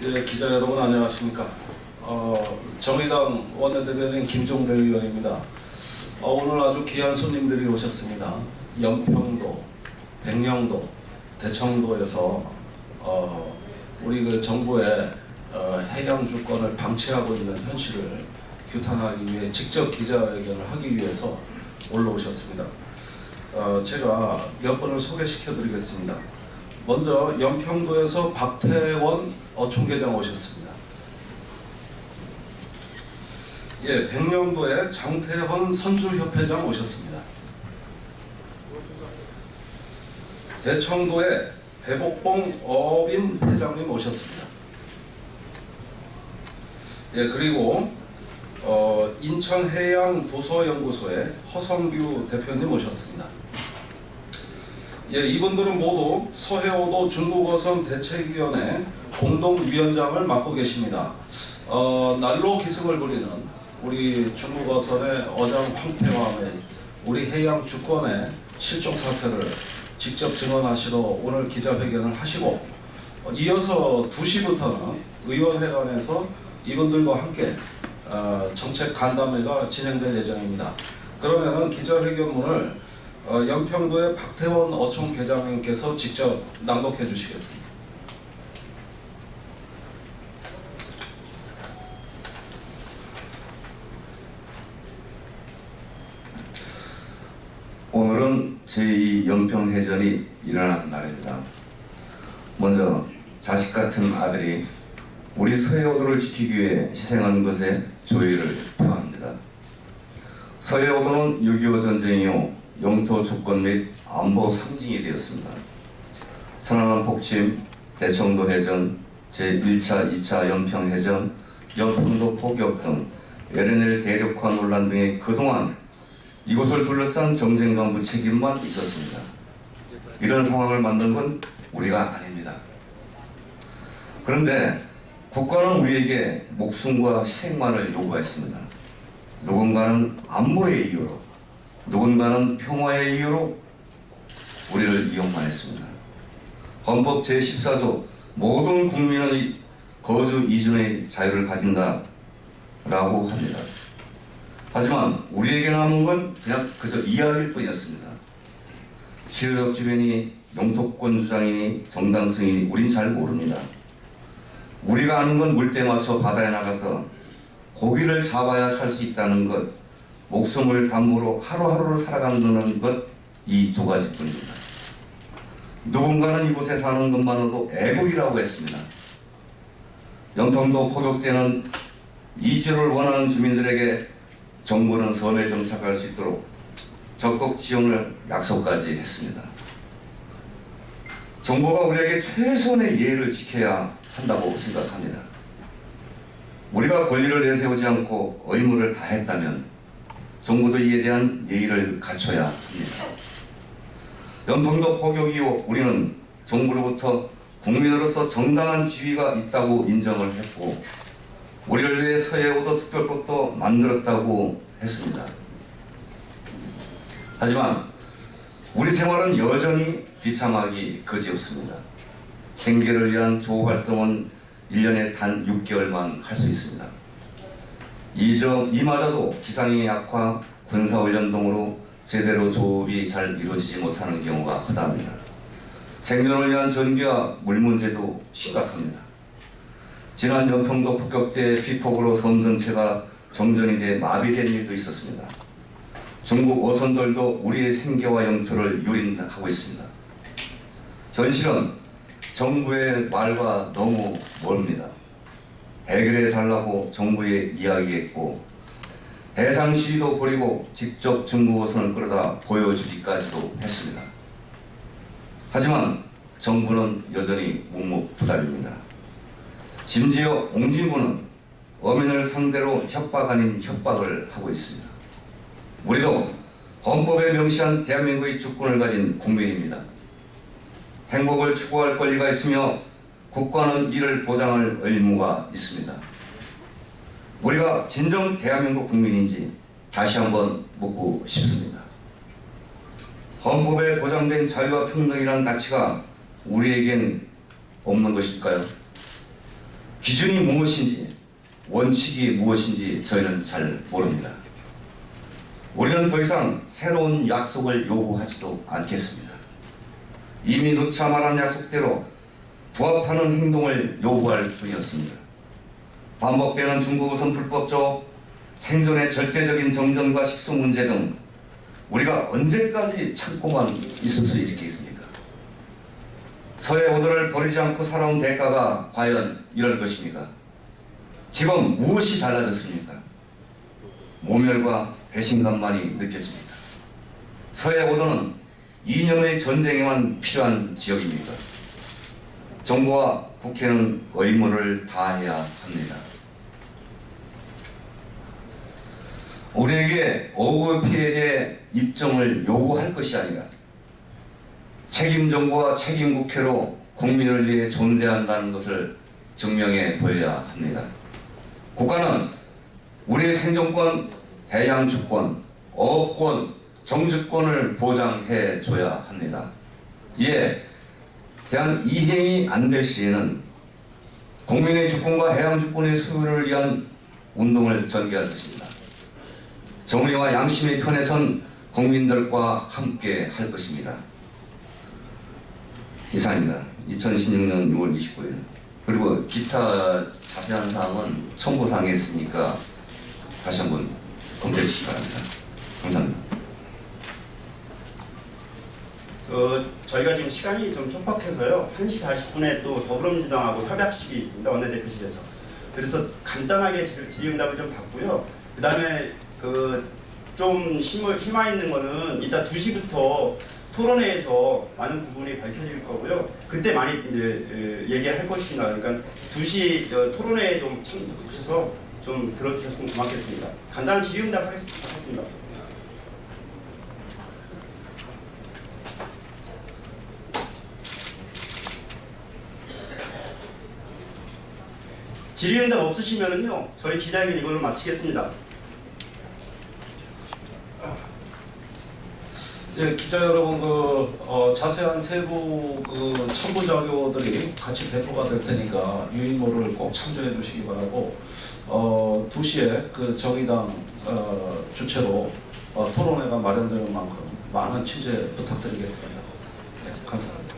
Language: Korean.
예, 기자 여러분 안녕하십니까. 정의당 원내대변인 김종대 의원입니다. 오늘 아주 귀한 손님들이 오셨습니다. 연평도, 백령도, 대청도에서 우리 그 정부의 해양 주권을 방치하고 있는 현실을 규탄하기 위해 직접 기자회견을 하기 위해서 올라오셨습니다. 제가 몇 분을 소개시켜 드리겠습니다. 먼저 연평도에서 박태원 어촌계장 오셨습니다. 예, 백령도에 장태헌 선주협회장 오셨습니다. 대청도에 배복봉 어빈 회장님 오셨습니다. 예, 그리고 인천해양도서연구소의 허성규 대표님 오셨습니다. 예, 이분들은 모두 서해오도 중국어선 대책위원회 공동위원장을 맡고 계십니다. 날로 기승을 부리는 우리 중국어선의 어장 황폐화의 우리 해양 주권의 실종 사태를 직접 증언하시러 오늘 기자회견을 하시고, 이어서 2시부터는 의원회관에서 이분들과 함께 정책 간담회가 진행될 예정입니다. 그러면은 기자회견문을 연평도의 박태원 어촌계장님께서 직접 낭독해 주시겠습니다. 오늘은 제2 연평해전이 일어난 날입니다. 먼저 자식 같은 아들이 우리 서해오도를 지키기 위해 희생한 것에 조의를 표합니다. 서해오도는 6.25 전쟁 이후 영토 주권 및 안보 상징이 되었습니다. 천안함 폭침, 대청도 해전, 제1차, 2차 연평해전, 연평도 포격 등 LNL 대륙화 논란 등의 그동안 이곳을 둘러싼 정쟁과 무책임만 있었습니다. 이런 상황을 만든 건 우리가 아닙니다. 그런데 국가는 우리에게 목숨과 희생만을 요구했습니다. 누군가는 안보의 이유로, 누군가는 평화의 이유로 우리를 이용만 했습니다. 헌법 제14조 모든 국민의 거주 이전의 자유를 가진다라고 합니다. 하지만 우리에게 남은 건 그냥 그저 이야기일 뿐이었습니다. 실효적 주변이 영토권 주장이니 정당성이니 우린 잘 모릅니다. 우리가 아는 건 물때 맞춰 바다에 나가서 고기를 잡아야 살 수 있다는 것, 목숨을 담보로 하루하루를 살아간다는 것, 이 두 가지뿐입니다. 누군가는 이곳에 사는 것만으로도 애국이라고 했습니다. 연평도 포격 때는 이주를 원하는 주민들에게 정부는 섬에 정착할 수 있도록 적극 지원을 약속까지 했습니다. 정부가 우리에게 최소한의 예의를 지켜야 한다고 생각합니다. 우리가 권리를 내세우지 않고 의무를 다했다면 정부도 이에 대한 예의를 갖춰야 합니다. 연평도 포격 이후 우리는 정부로부터 국민으로서 정당한 지위가 있다고 인정을 했고, 우리를 위해 서해오도 특별법도 만들었다고 했습니다. 하지만 우리 생활은 여전히 비참하기 그지없습니다. 생계를 위한 조업 활동은 1년에 단 6개월만 할 수 있습니다. 이마저도 기상의 악화, 군사훈련 등으로 제대로 조업이 잘 이루어지지 못하는 경우가 허다합니다. 생존을 위한 전기와 물 문제도 심각합니다. 지난 연평도 폭격 때 피폭으로 섬 전체가 정전이 돼 마비된 일도 있었습니다. 중국 어선들도 우리의 생계와 영토를 유린하고 있습니다. 현실은 정부의 말과 너무 멀습니다. 해결해 달라고 정부에 이야기했고, 해상 시위도 벌이고 직접 중국 어선을 끌어다 보여주기까지도 했습니다. 하지만 정부는 여전히 묵묵부답입니다. 심지어 옹진부는 어민을 상대로 협박 아닌 협박을 하고 있습니다. 우리도 헌법에 명시한 대한민국의 주권을 가진 국민입니다. 행복을 추구할 권리가 있으며 국가는 이를 보장할 의무가 있습니다. 우리가 진정 대한민국 국민인지 다시 한번 묻고 싶습니다. 헌법에 보장된 자유와 평등이라는 가치가 우리에겐 없는 것일까요? 기준이 무엇인지, 원칙이 무엇인지 저희는 잘 모릅니다. 우리는 더 이상 새로운 약속을 요구하지도 않겠습니다. 이미 누차 말한 약속대로 부합하는 행동을 요구할 뿐이었습니다. 반복되는 중국 우선 불법조, 생존의 절대적인 정전과 식수 문제 등 우리가 언제까지 참고만 있을 수 있겠습니까? 서해 오도를 버리지 않고 살아온 대가가 과연 이럴 것입니까? 지금 무엇이 달라졌습니까? 모멸과 배신감만이 느껴집니다. 서해 오도는 이념의 전쟁에만 필요한 지역입니까? 정부와 국회는 의무를 다해야 합니다. 우리에게 어구 피해에 대해 입증을 요구할 것이 아니라 책임 정부와 책임 국회로 국민을 위해 존재한다는 것을 증명해 보여야 합니다. 국가는 우리의 생존권, 해양 주권, 어업권, 정주권을 보장해 줘야 합니다. 이에 대한 이행이 안 될 시에는 국민의 주권과 해양 주권의 수호를 위한 운동을 전개할 것입니다. 정의와 양심의 편에 선 국민들과 함께 할 것입니다. 이상입니다. 2016년 6월 29일. 그리고 기타 자세한 사항은 첨부사항에 있으니까 다시 한번 검토해 주시기 바랍니다. 감사합니다. 저희가 지금 시간이 좀 촉박해서요. 1시 40분에 또 더불어민주당하고 협약식이 있습니다. 원내대표실에서. 그래서 간단하게 질의응답을 좀 받고요. 그 다음에 좀 심화 있는 거는 이따 2시부터 토론회에서 많은 부분이 밝혀질 거고요. 그때 많이 이제 얘기를 할 것입니다. 그러니까 2시 토론회에 좀 참여하셔서 좀 들어주셨으면 고맙겠습니다. 간단한 질의응답 하겠습니다. 질의응답 없으시면은요, 저희 기자회견 이걸로 마치겠습니다. 예, 기자 여러분, 자세한 세부 첨부 자료들이 같이 배포가 될 테니까 유인모를 꼭 참조해 주시기 바라고, 2시에 정의당 주최로 토론회가 마련되는 만큼 많은 취재 부탁드리겠습니다. 네, 감사합니다.